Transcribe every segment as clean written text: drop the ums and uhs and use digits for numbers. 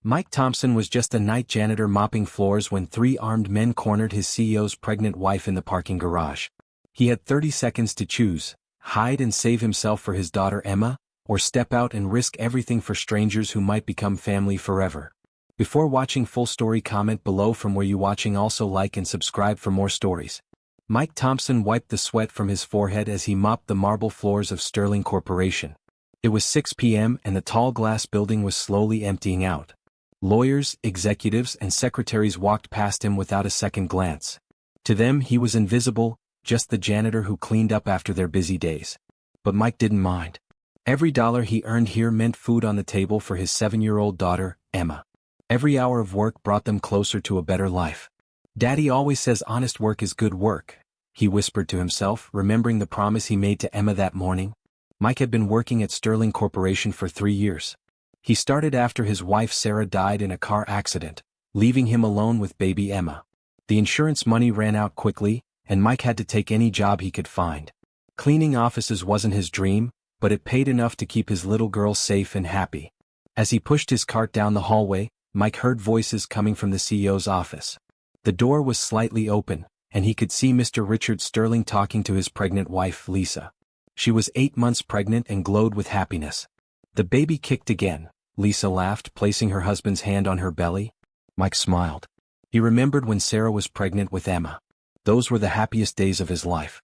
Mike Thompson was just a night janitor mopping floors when three armed men cornered his CEO's pregnant wife in the parking garage. He had 30 seconds to choose: hide and save himself for his daughter Emma, or step out and risk everything for strangers who might become family forever. Before watching full story, comment below from where you watching. Also like and subscribe for more stories. Mike Thompson wiped the sweat from his forehead as he mopped the marble floors of Sterling Corporation. It was 6 p.m. and the tall glass building was slowly emptying out. Lawyers, executives, and secretaries walked past him without a second glance. To them he was invisible, just the janitor who cleaned up after their busy days. But Mike didn't mind. Every dollar he earned here meant food on the table for his 7-year-old daughter, Emma. Every hour of work brought them closer to a better life. "Daddy always says honest work is good work," he whispered to himself, remembering the promise he made to Emma that morning. Mike had been working at Sterling Corporation for 3 years. He started after his wife Sarah died in a car accident, leaving him alone with baby Emma. The insurance money ran out quickly, and Mike had to take any job he could find. Cleaning offices wasn't his dream, but it paid enough to keep his little girl safe and happy. As he pushed his cart down the hallway, Mike heard voices coming from the CEO's office. The door was slightly open, and he could see Mr. Richard Sterling talking to his pregnant wife, Lisa. She was 8 months pregnant and glowed with happiness. "The baby kicked again," Lisa laughed, placing her husband's hand on her belly. Mike smiled. He remembered when Sarah was pregnant with Emma. Those were the happiest days of his life.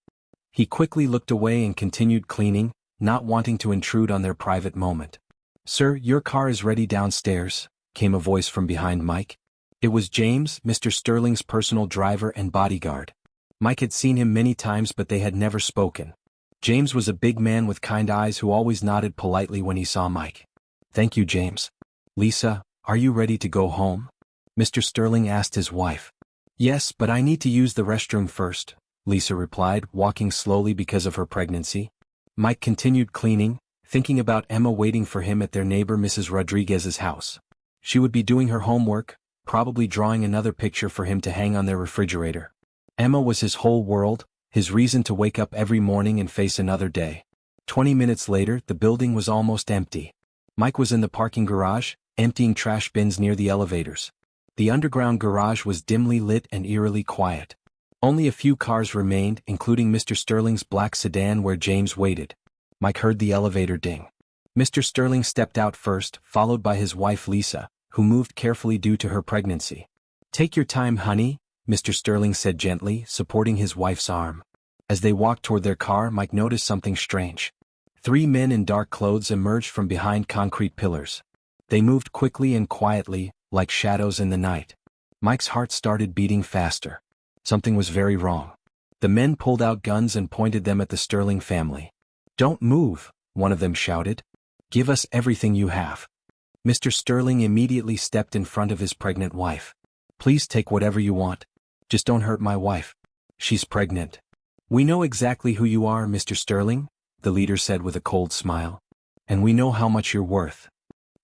He quickly looked away and continued cleaning, not wanting to intrude on their private moment. "Sir, your car is ready downstairs," came a voice from behind Mike. It was James, Mr. Sterling's personal driver and bodyguard. Mike had seen him many times, but they had never spoken. James was a big man with kind eyes who always nodded politely when he saw Mike. "Thank you, James." "Lisa, are you ready to go home?" Mr. Sterling asked his wife. "Yes, but I need to use the restroom first," Lisa replied, walking slowly because of her pregnancy. Mike continued cleaning, thinking about Emma waiting for him at their neighbor Mrs. Rodriguez's house. She would be doing her homework, probably drawing another picture for him to hang on their refrigerator. Emma was his whole world, his reason to wake up every morning and face another day. 20 minutes later, the building was almost empty. Mike was in the parking garage, emptying trash bins near the elevators. The underground garage was dimly lit and eerily quiet. Only a few cars remained, including Mr. Sterling's black sedan where James waited. Mike heard the elevator ding. Mr. Sterling stepped out first, followed by his wife Lisa, who moved carefully due to her pregnancy. "Take your time, honey," Mr. Sterling said gently, supporting his wife's arm. As they walked toward their car, Mike noticed something strange. 3 men in dark clothes emerged from behind concrete pillars. They moved quickly and quietly, like shadows in the night. Mike's heart started beating faster. Something was very wrong. The men pulled out guns and pointed them at the Sterling family. "Don't move," one of them shouted. "Give us everything you have." Mr. Sterling immediately stepped in front of his pregnant wife. "Please take whatever you want. Just don't hurt my wife. She's pregnant." "We know exactly who you are, Mr. Sterling," the leader said with a cold smile. "And we know how much you're worth."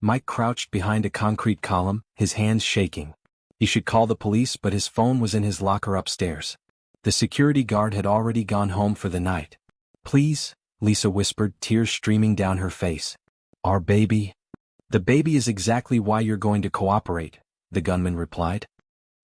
Mike crouched behind a concrete column, his hands shaking. He should call the police, but his phone was in his locker upstairs. The security guard had already gone home for the night. "Please," Lisa whispered, tears streaming down her face. "Our baby." "The baby is exactly why you're going to cooperate," the gunman replied.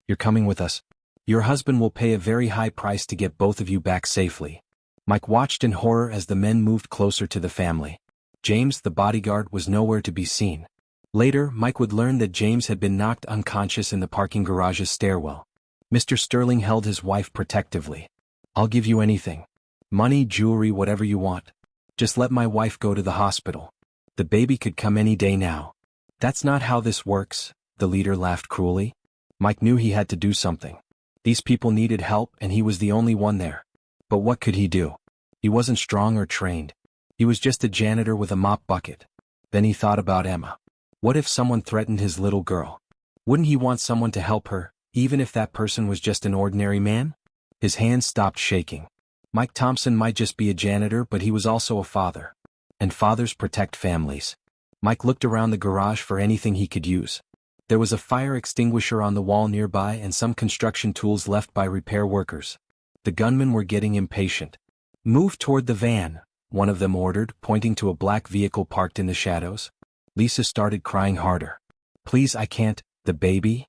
"You're coming with us. Your husband will pay a very high price to get both of you back safely." Mike watched in horror as the men moved closer to the family. James, the bodyguard, was nowhere to be seen. Later, Mike would learn that James had been knocked unconscious in the parking garage's stairwell. Mr. Sterling held his wife protectively. "I'll give you anything. Money, jewelry, whatever you want. Just let my wife go to the hospital. The baby could come any day now." "That's not how this works," the leader laughed cruelly. Mike knew he had to do something. These people needed help, and he was the only one there. But what could he do? He wasn't strong or trained. He was just a janitor with a mop bucket. Then he thought about Emma. What if someone threatened his little girl? Wouldn't he want someone to help her, even if that person was just an ordinary man? His hands stopped shaking. Mike Thompson might just be a janitor, but he was also a father. And fathers protect families. Mike looked around the garage for anything he could use. There was a fire extinguisher on the wall nearby and some construction tools left by repair workers. The gunmen were getting impatient. "Move toward the van," one of them ordered, pointing to a black vehicle parked in the shadows. Lisa started crying harder. Please, I can't, the baby?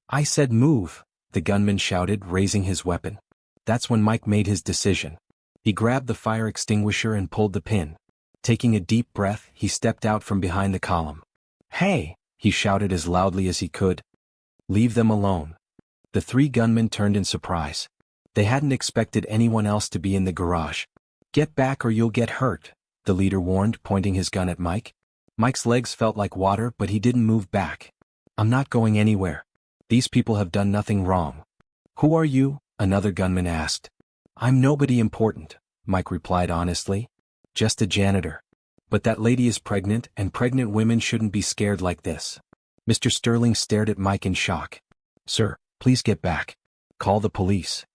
I said move, the gunman shouted, raising his weapon. That's when Mike made his decision. He grabbed the fire extinguisher and pulled the pin. Taking a deep breath, he stepped out from behind the column. Hey, he shouted as loudly as he could. Leave them alone. The three gunmen turned in surprise. They hadn't expected anyone else to be in the garage. Get back or you'll get hurt, the leader warned, pointing his gun at Mike. Mike's legs felt like water, but he didn't move back. I'm not going anywhere. These people have done nothing wrong. Who are you? Another gunman asked. I'm nobody important, Mike replied honestly. Just a janitor. But that lady is pregnant, and pregnant women shouldn't be scared like this. Mr. Sterling stared at Mike in shock. Sir, please get back. Call the police.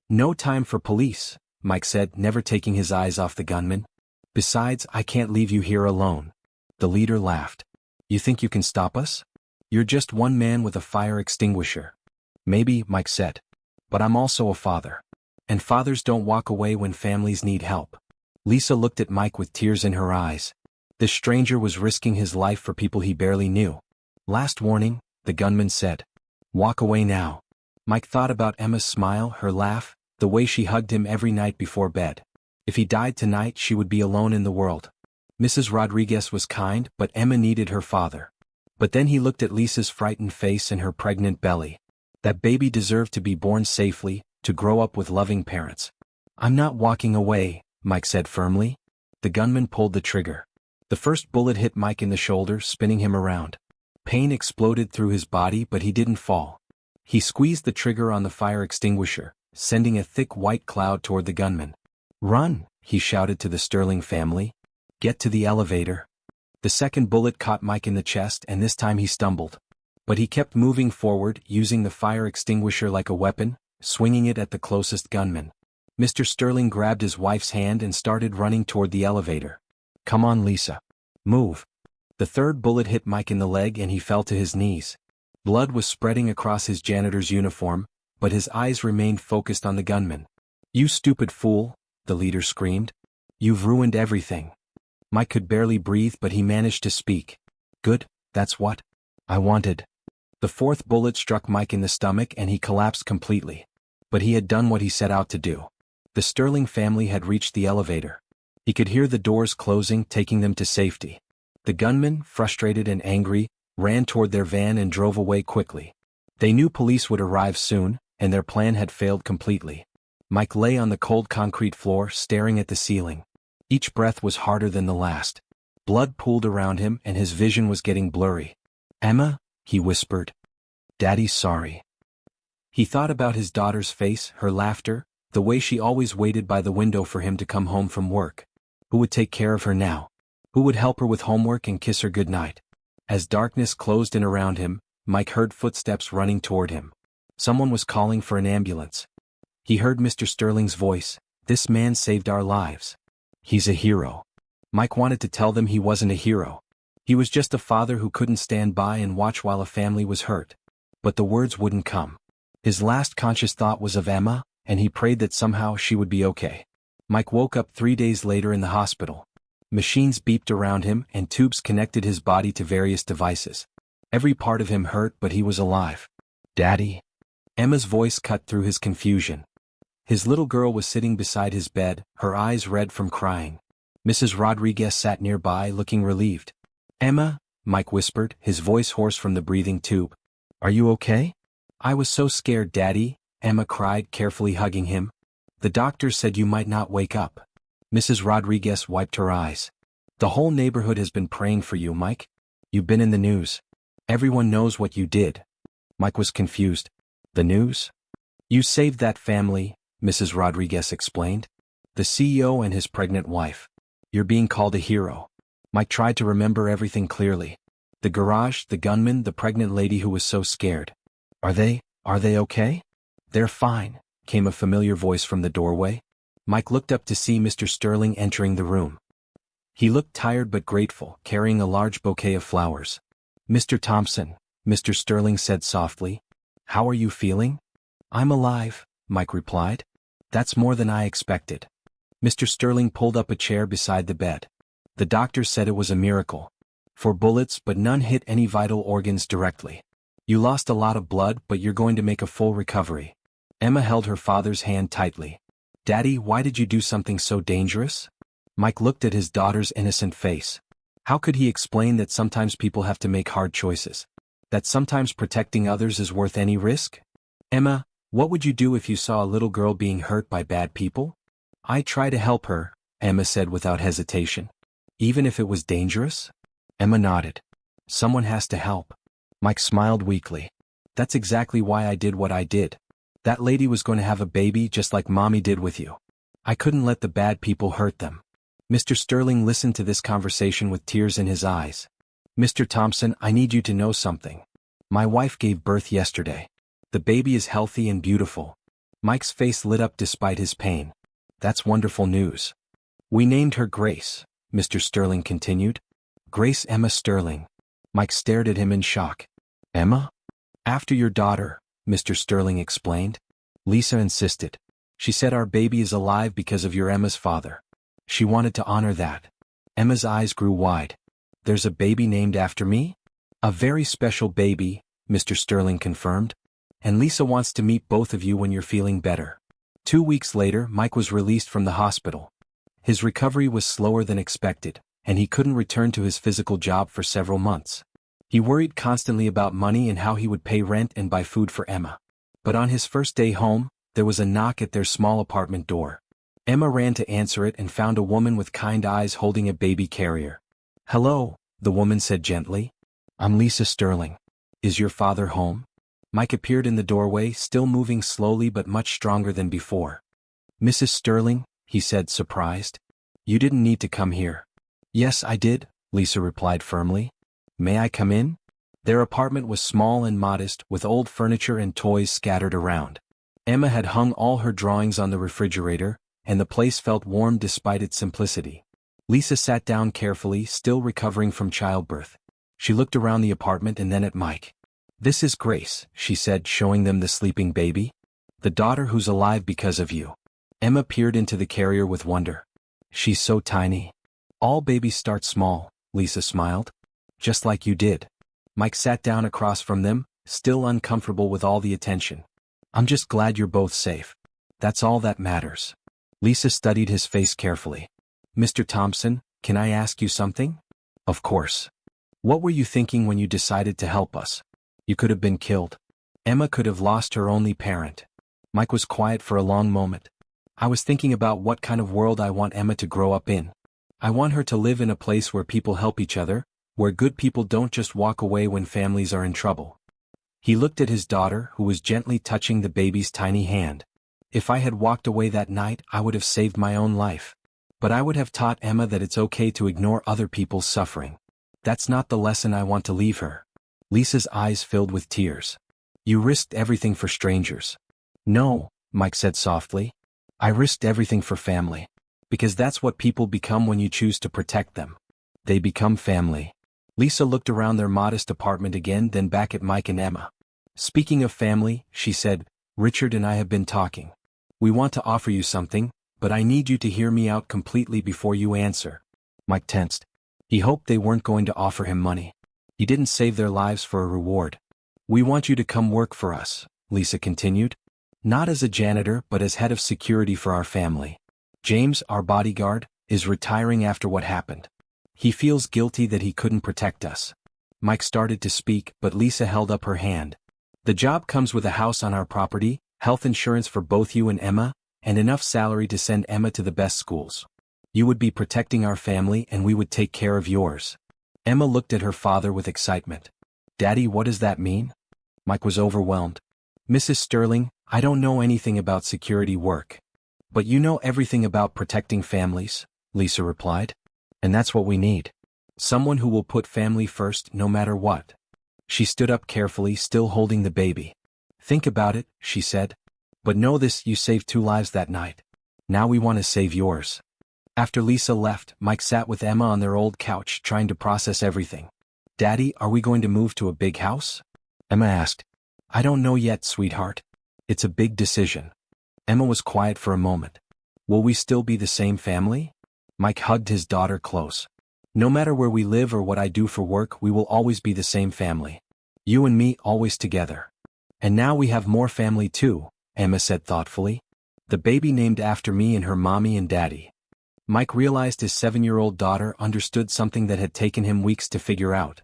No time for police, Mike said, never taking his eyes off the gunman. Besides, I can't leave you here alone. The leader laughed. You think you can stop us? You're just one man with a fire extinguisher. Maybe, Mike said. But I'm also a father. And fathers don't walk away when families need help. Lisa looked at Mike with tears in her eyes. This stranger was risking his life for people he barely knew. Last warning, the gunman said. Walk away now. Mike thought about Emma's smile, her laugh, the way she hugged him every night before bed. If he died tonight, she would be alone in the world. Mrs. Rodriguez was kind, but Emma needed her father. But then he looked at Lisa's frightened face and her pregnant belly. That baby deserved to be born safely, to grow up with loving parents. I'm not walking away, Mike said firmly. The gunman pulled the trigger. The first bullet hit Mike in the shoulder, spinning him around. Pain exploded through his body, but he didn't fall. He squeezed the trigger on the fire extinguisher, sending a thick white cloud toward the gunman. Run, he shouted to the Sterling family. Get to the elevator. The second bullet caught Mike in the chest, and this time he stumbled. But he kept moving forward, using the fire extinguisher like a weapon, swinging it at the closest gunman. Mr. Sterling grabbed his wife's hand and started running toward the elevator. Come on, Lisa. Move. The third bullet hit Mike in the leg and he fell to his knees. Blood was spreading across his janitor's uniform, but his eyes remained focused on the gunman. You stupid fool, the leader screamed. You've ruined everything. Mike could barely breathe, but he managed to speak. Good, that's what I wanted. The fourth bullet struck Mike in the stomach and he collapsed completely. But he had done what he set out to do. The Sterling family had reached the elevator. He could hear the doors closing, taking them to safety. The gunmen, frustrated and angry, ran toward their van and drove away quickly. They knew police would arrive soon, and their plan had failed completely. Mike lay on the cold concrete floor, staring at the ceiling. Each breath was harder than the last. Blood pooled around him and his vision was getting blurry. Emma, he whispered. Daddy's sorry. He thought about his daughter's face, her laughter, the way she always waited by the window for him to come home from work. Who would take care of her now? Who would help her with homework and kiss her goodnight? As darkness closed in around him, Mike heard footsteps running toward him. Someone was calling for an ambulance. He heard Mr. Sterling's voice. This man saved our lives. He's a hero. Mike wanted to tell them he wasn't a hero. He was just a father who couldn't stand by and watch while a family was hurt. But the words wouldn't come. His last conscious thought was of Emma, and he prayed that somehow she would be okay. Mike woke up 3 days later in the hospital. Machines beeped around him and tubes connected his body to various devices. Every part of him hurt, but he was alive. Daddy? Emma's voice cut through his confusion. His little girl was sitting beside his bed, her eyes red from crying. Mrs. Rodriguez sat nearby, looking relieved. Emma, Mike whispered, his voice hoarse from the breathing tube. Are you okay? I was so scared, Daddy, Emma cried, carefully hugging him. The doctor said you might not wake up. Mrs. Rodriguez wiped her eyes. The whole neighborhood has been praying for you, Mike. You've been in the news. Everyone knows what you did. Mike was confused. The news? You saved that family, Mrs. Rodriguez explained. The CEO and his pregnant wife. You're being called a hero. Mike tried to remember everything clearly. The garage, the gunman, the pregnant lady who was so scared. Are they okay? They're fine, came a familiar voice from the doorway. Mike looked up to see Mr. Sterling entering the room. He looked tired but grateful, carrying a large bouquet of flowers. Mr. Thompson, Mr. Sterling said softly. How are you feeling? I'm alive, Mike replied. That's more than I expected. Mr. Sterling pulled up a chair beside the bed. The doctor said it was a miracle. 4 bullets, but none hit any vital organs directly. You lost a lot of blood, but you're going to make a full recovery. Emma held her father's hand tightly. Daddy, why did you do something so dangerous? Mike looked at his daughter's innocent face. How could he explain that sometimes people have to make hard choices? That sometimes protecting others is worth any risk? Emma, what would you do if you saw a little girl being hurt by bad people? I'd try to help her, Emma said without hesitation. Even if it was dangerous? Emma nodded. Someone has to help. Mike smiled weakly. That's exactly why I did what I did. That lady was going to have a baby just like Mommy did with you. I couldn't let the bad people hurt them. Mr. Sterling listened to this conversation with tears in his eyes. Mr. Thompson, I need you to know something. My wife gave birth yesterday. The baby is healthy and beautiful. Mike's face lit up despite his pain. That's wonderful news. We named her Grace, Mr. Sterling continued. Grace Emma Sterling. Mike stared at him in shock. Emma? After your daughter, Mr. Sterling explained. Lisa insisted. She said our baby is alive because of your Emma's father. She wanted to honor that. Emma's eyes grew wide. There's a baby named after me? A very special baby, Mr. Sterling confirmed. And Lisa wants to meet both of you when you're feeling better. 2 weeks later, Mike was released from the hospital. His recovery was slower than expected, and he couldn't return to his physical job for several months. He worried constantly about money and how he would pay rent and buy food for Emma. But on his first day home, there was a knock at their small apartment door. Emma ran to answer it and found a woman with kind eyes holding a baby carrier. Hello, the woman said gently. I'm Lisa Sterling. Is your father home? Mike appeared in the doorway, still moving slowly but much stronger than before. Mrs. Sterling, he said, surprised. You didn't need to come here. Yes, I did, Lisa replied firmly. May I come in? Their apartment was small and modest, with old furniture and toys scattered around. Emma had hung all her drawings on the refrigerator, and the place felt warm despite its simplicity. Lisa sat down carefully, still recovering from childbirth. She looked around the apartment and then at Mike. This is Grace, she said, showing them the sleeping baby. The daughter who's alive because of you. Emma peered into the carrier with wonder. She's so tiny. All babies start small, Lisa smiled. Just like you did. Mike sat down across from them, still uncomfortable with all the attention. I'm just glad you're both safe. That's all that matters. Lisa studied his face carefully. Mr. Thompson, can I ask you something? Of course. What were you thinking when you decided to help us? You could have been killed. Emma could have lost her only parent. Mike was quiet for a long moment. I was thinking about what kind of world I want Emma to grow up in. I want her to live in a place where people help each other, where good people don't just walk away when families are in trouble. He looked at his daughter, who was gently touching the baby's tiny hand. If I had walked away that night, I would have saved my own life. But I would have taught Emma that it's okay to ignore other people's suffering. That's not the lesson I want to leave her. Lisa's eyes filled with tears. You risked everything for strangers. No, Mike said softly. I risked everything for family. Because that's what people become when you choose to protect them. They become family. Lisa looked around their modest apartment again, then back at Mike and Emma. Speaking of family, she said, Richard and I have been talking. We want to offer you something, but I need you to hear me out completely before you answer. Mike tensed. He hoped they weren't going to offer him money. He didn't save their lives for a reward. We want you to come work for us, Lisa continued. Not as a janitor, but as head of security for our family. James, our bodyguard, is retiring after what happened. He feels guilty that he couldn't protect us. Mike started to speak, but Lisa held up her hand. The job comes with a house on our property, health insurance for both you and Emma, and enough salary to send Emma to the best schools. You would be protecting our family and we would take care of yours. Emma looked at her father with excitement. Daddy, what does that mean? Mike was overwhelmed. Mrs. Sterling, I don't know anything about security work. But you know everything about protecting families, Lisa replied. And that's what we need. Someone who will put family first no matter what. She stood up carefully, still holding the baby. Think about it, she said. But know this, you saved 2 lives that night. Now we want to save yours. After Lisa left, Mike sat with Emma on their old couch, trying to process everything. Daddy, are we going to move to a big house? Emma asked. I don't know yet, sweetheart. It's a big decision. Emma was quiet for a moment. Will we still be the same family? Mike hugged his daughter close. No matter where we live or what I do for work, we will always be the same family. You and me, always together. And now we have more family too, Emma said thoughtfully. The baby named after me and her mommy and daddy. Mike realized his 7-year-old daughter understood something that had taken him weeks to figure out.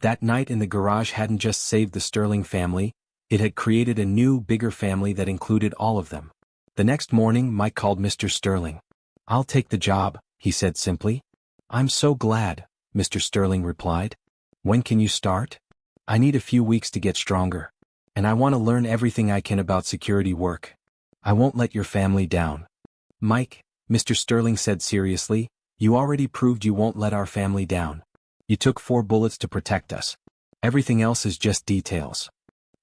That night in the garage hadn't just saved the Sterling family, it had created a new, bigger family that included all of them. The next morning, Mike called Mr. Sterling. "I'll take the job," he said simply. "I'm so glad," Mr. Sterling replied. "When can you start?" "I need a few weeks to get stronger. And I want to learn everything I can about security work. I won't let your family down." "Mike," Mr. Sterling said seriously, "you already proved you won't let our family down. You took 4 bullets to protect us. Everything else is just details."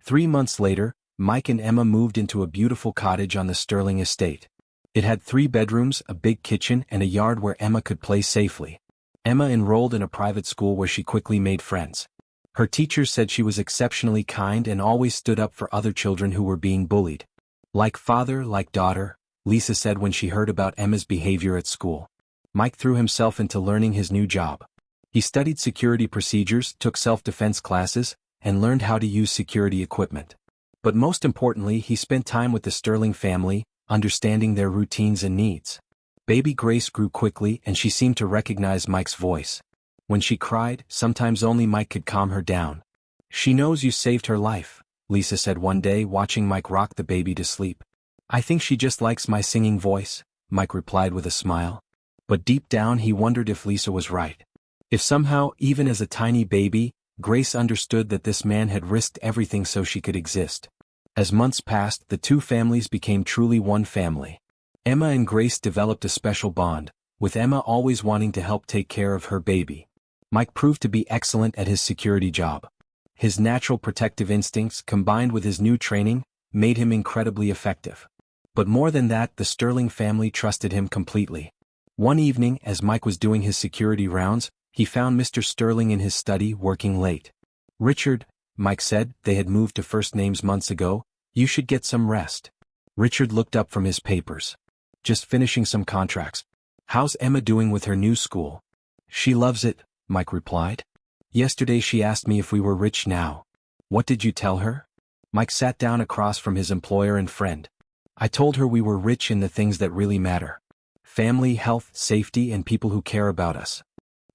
3 months later, Mike and Emma moved into a beautiful cottage on the Sterling estate. It had 3 bedrooms, a big kitchen, and a yard where Emma could play safely. Emma enrolled in a private school where she quickly made friends. Her teachers said she was exceptionally kind and always stood up for other children who were being bullied. "Like father, like daughter," Lisa said when she heard about Emma's behavior at school. Mike threw himself into learning his new job. He studied security procedures, took self-defense classes, and learned how to use security equipment. But most importantly, he spent time with the Sterling family, understanding their routines and needs. Baby Grace grew quickly and she seemed to recognize Mike's voice. When she cried, sometimes only Mike could calm her down. "She knows you saved her life," Lisa said one day watching Mike rock the baby to sleep. "I think she just likes my singing voice," Mike replied with a smile. But deep down he wondered if Lisa was right. If somehow, even as a tiny baby, Grace understood that this man had risked everything so she could exist. As months passed, the 2 families became truly one family. Emma and Grace developed a special bond, with Emma always wanting to help take care of her baby. Mike proved to be excellent at his security job. His natural protective instincts, combined with his new training, made him incredibly effective. But more than that, the Sterling family trusted him completely. One evening, as Mike was doing his security rounds, he found Mr. Sterling in his study working late. "Richard," Mike said, they had moved to first names months ago, "you should get some rest." Richard looked up from his papers. "Just finishing some contracts. How's Emma doing with her new school?" "She loves it," Mike replied. "Yesterday she asked me if we were rich now." "What did you tell her?" Mike sat down across from his employer and friend. "I told her we were rich in the things that really matter. Family, health, safety, and people who care about us."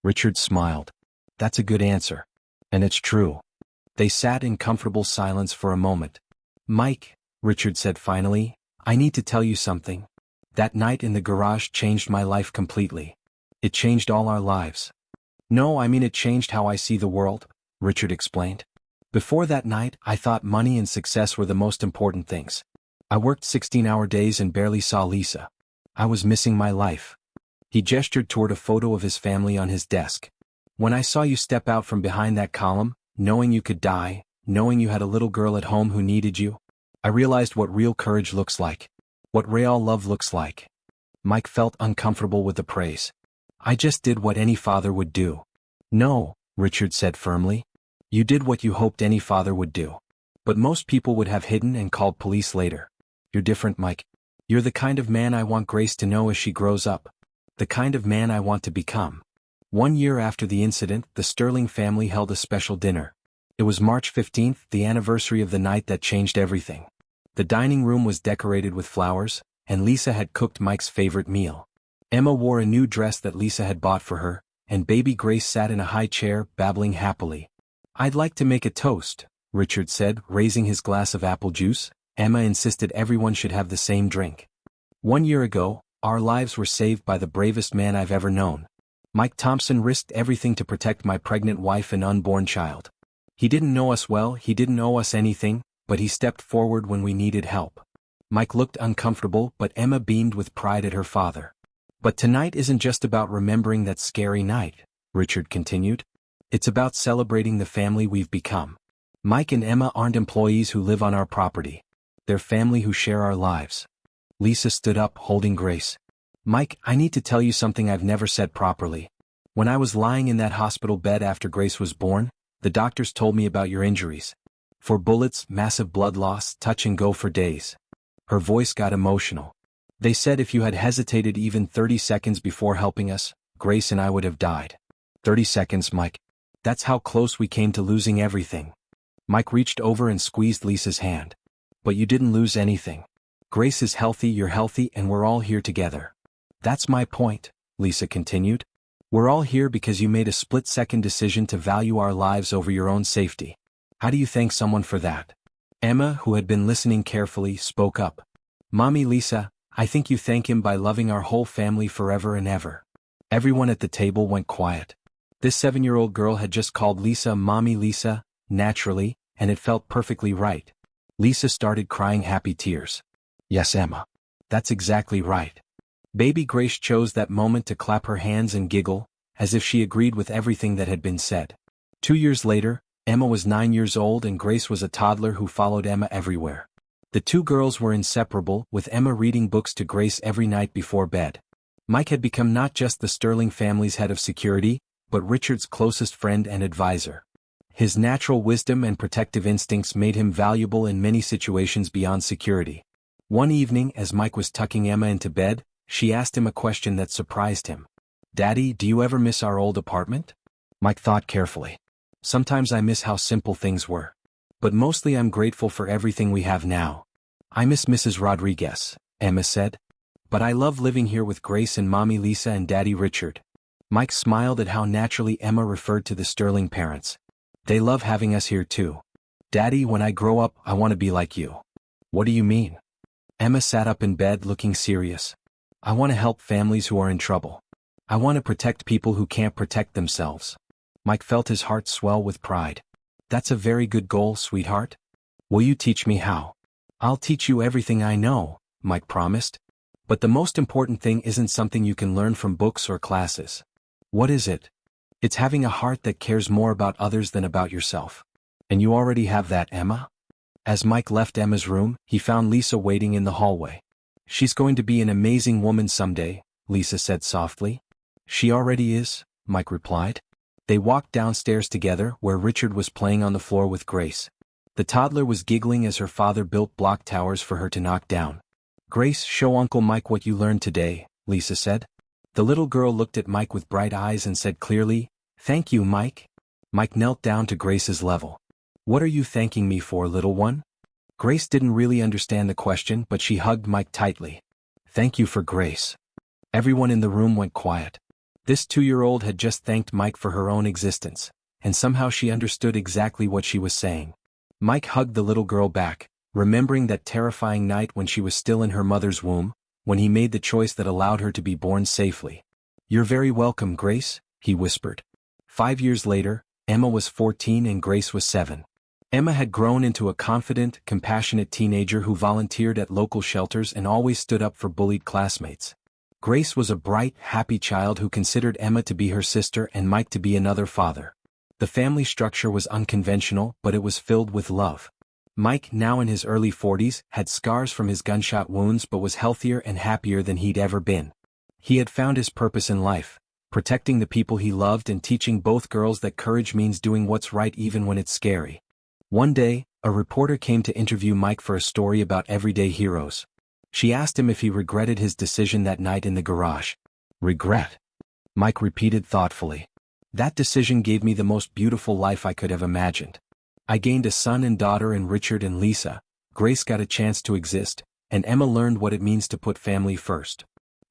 Richard smiled. "That's a good answer. And it's true." They sat in comfortable silence for a moment. "Mike," Richard said finally, "I need to tell you something. That night in the garage changed my life completely. It changed all our lives." "No, I mean it changed how I see the world," Richard explained. "Before that night, I thought money and success were the most important things. I worked 16-hour days and barely saw Lisa. I was missing my life." He gestured toward a photo of his family on his desk. "When I saw you step out from behind that column, knowing you could die, knowing you had a little girl at home who needed you, I realized what real courage looks like. What real love looks like." Mike felt uncomfortable with the praise. "I just did what any father would do." "No," Richard said firmly. "You did what you hoped any father would do. But most people would have hidden and called police later. You're different, Mike. You're the kind of man I want Grace to know as she grows up. The kind of man I want to become." 1 year after the incident, the Sterling family held a special dinner. It was March 15th, the anniversary of the night that changed everything. The dining room was decorated with flowers, and Lisa had cooked Mike's favorite meal. Emma wore a new dress that Lisa had bought for her, and baby Grace sat in a high chair, babbling happily. "I'd like to make a toast," Richard said, raising his glass of apple juice. Emma insisted everyone should have the same drink. 1 year ago, our lives were saved by the bravest man I've ever known. Mike Thompson risked everything to protect my pregnant wife and unborn child. He didn't know us well, he didn't owe us anything, but he stepped forward when we needed help." Mike looked uncomfortable, but Emma beamed with pride at her father. "But tonight isn't just about remembering that scary night," Richard continued. "It's about celebrating the family we've become. Mike and Emma aren't employees who live on our property. They're family who share our lives." Lisa stood up, holding Grace. "Mike, I need to tell you something I've never said properly. When I was lying in that hospital bed after Grace was born, the doctors told me about your injuries. 4 bullets, massive blood loss, touch and go for days." Her voice got emotional. "They said if you had hesitated even 30 seconds before helping us, Grace and I would have died. 30 seconds, Mike. That's how close we came to losing everything. Mike reached over and squeezed Lisa's hand. But you didn't lose anything. Grace is healthy, you're healthy, and we're all here together. That's my point, Lisa continued. We're all here because you made a split-second decision to value our lives over your own safety. How do you thank someone for that? Emma, who had been listening carefully, spoke up. Mommy Lisa, I think you thank him by loving our whole family forever and ever. Everyone at the table went quiet. This 7-year-old girl had just called Lisa Mommy Lisa, naturally, and it felt perfectly right. Lisa started crying happy tears. Yes, Emma. That's exactly right. Baby Grace chose that moment to clap her hands and giggle, as if she agreed with everything that had been said. 2 years later, Emma was 9 years old and Grace was a toddler who followed Emma everywhere. The two girls were inseparable, with Emma reading books to Grace every night before bed. Mike had become not just the Sterling family's head of security, but Richard's closest friend and advisor. His natural wisdom and protective instincts made him valuable in many situations beyond security. One evening, as Mike was tucking Emma into bed, she asked him a question that surprised him. Daddy, do you ever miss our old apartment? Mike thought carefully. Sometimes I miss how simple things were. But mostly I'm grateful for everything we have now. I miss Mrs. Rodriguez, Emma said. But I love living here with Grace and Mommy Lisa and Daddy Richard. Mike smiled at how naturally Emma referred to the Sterling parents. They love having us here too. Daddy, when I grow up, I want to be like you. What do you mean? Emma sat up in bed looking serious. I want to help families who are in trouble. I want to protect people who can't protect themselves. Mike felt his heart swell with pride. That's a very good goal, sweetheart. Will you teach me how? I'll teach you everything I know, Mike promised. But the most important thing isn't something you can learn from books or classes. What is it? It's having a heart that cares more about others than about yourself. And you already have that, Emma? As Mike left Emma's room, he found Lisa waiting in the hallway. She's going to be an amazing woman someday, Lisa said softly. She already is, Mike replied. They walked downstairs together, where Richard was playing on the floor with Grace. The toddler was giggling as her father built block towers for her to knock down. Grace, show Uncle Mike what you learned today, Lisa said. The little girl looked at Mike with bright eyes and said clearly, Thank you, Mike. Mike knelt down to Grace's level. What are you thanking me for, little one? Grace didn't really understand the question, but she hugged Mike tightly. Thank you for Grace. Everyone in the room went quiet. This 2-year-old had just thanked Mike for her own existence, and somehow she understood exactly what she was saying. Mike hugged the little girl back, remembering that terrifying night when she was still in her mother's womb, when he made the choice that allowed her to be born safely. You're very welcome, Grace, he whispered. 5 years later, Emma was 14 and Grace was 7. Emma had grown into a confident, compassionate teenager who volunteered at local shelters and always stood up for bullied classmates. Grace was a bright, happy child who considered Emma to be her sister and Mike to be another father. The family structure was unconventional, but it was filled with love. Mike, now in his early 40s, had scars from his gunshot wounds but was healthier and happier than he'd ever been. He had found his purpose in life, protecting the people he loved and teaching both girls that courage means doing what's right even when it's scary. One day, a reporter came to interview Mike for a story about everyday heroes. She asked him if he regretted his decision that night in the garage. Regret? Mike repeated thoughtfully. That decision gave me the most beautiful life I could have imagined. I gained a son and daughter in Richard and Lisa, Grace got a chance to exist, and Emma learned what it means to put family first.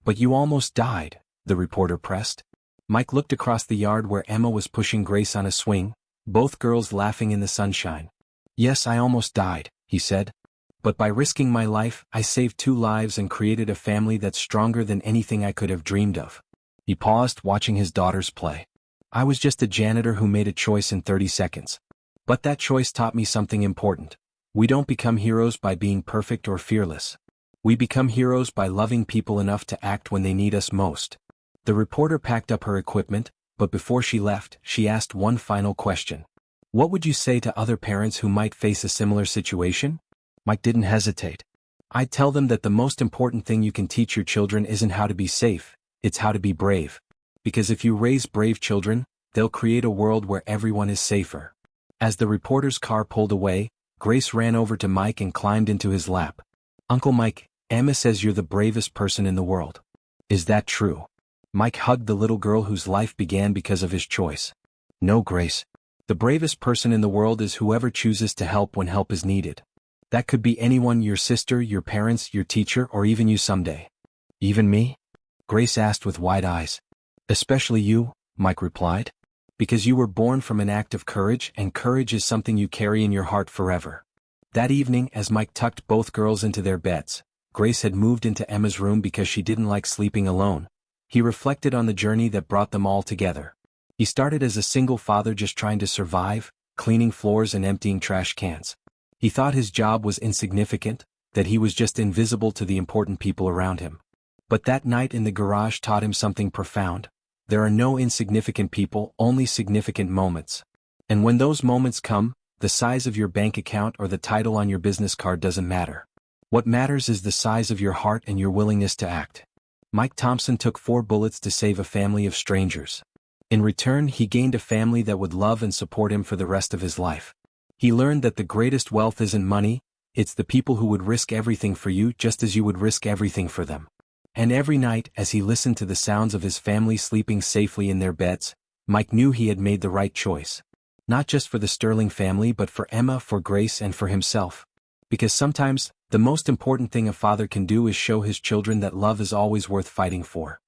But you almost died, the reporter pressed. Mike looked across the yard where Emma was pushing Grace on a swing, both girls laughing in the sunshine. Yes, I almost died, he said. But by risking my life, I saved 2 lives and created a family that's stronger than anything I could have dreamed of. He paused, watching his daughters play. I was just a janitor who made a choice in 30 seconds. But that choice taught me something important. We don't become heroes by being perfect or fearless. We become heroes by loving people enough to act when they need us most. The reporter packed up her equipment, but before she left, she asked one final question. What would you say to other parents who might face a similar situation? Mike didn't hesitate. I'd tell them that the most important thing you can teach your children isn't how to be safe, it's how to be brave. Because if you raise brave children, they'll create a world where everyone is safer. As the reporter's car pulled away, Grace ran over to Mike and climbed into his lap. Uncle Mike, Emma says you're the bravest person in the world. Is that true? Mike hugged the little girl whose life began because of his choice. No, Grace. The bravest person in the world is whoever chooses to help when help is needed. That could be anyone, your sister, your parents, your teacher, or even you someday. Even me? Grace asked with wide eyes. Especially you, Mike replied. Because you were born from an act of courage, and courage is something you carry in your heart forever. That evening, as Mike tucked both girls into their beds, Grace had moved into Emma's room because she didn't like sleeping alone. He reflected on the journey that brought them all together. He started as a single father just trying to survive, cleaning floors and emptying trash cans. He thought his job was insignificant, that he was just invisible to the important people around him. But that night in the garage taught him something profound. There are no insignificant people, only significant moments. And when those moments come, the size of your bank account or the title on your business card doesn't matter. What matters is the size of your heart and your willingness to act. Mike Thompson took 4 bullets to save a family of strangers. In return, he gained a family that would love and support him for the rest of his life. He learned that the greatest wealth isn't money, it's the people who would risk everything for you just as you would risk everything for them. And every night, as he listened to the sounds of his family sleeping safely in their beds, Mike knew he had made the right choice. Not just for the Sterling family but for Emma, for Grace, and for himself. Because sometimes, the most important thing a father can do is show his children that love is always worth fighting for.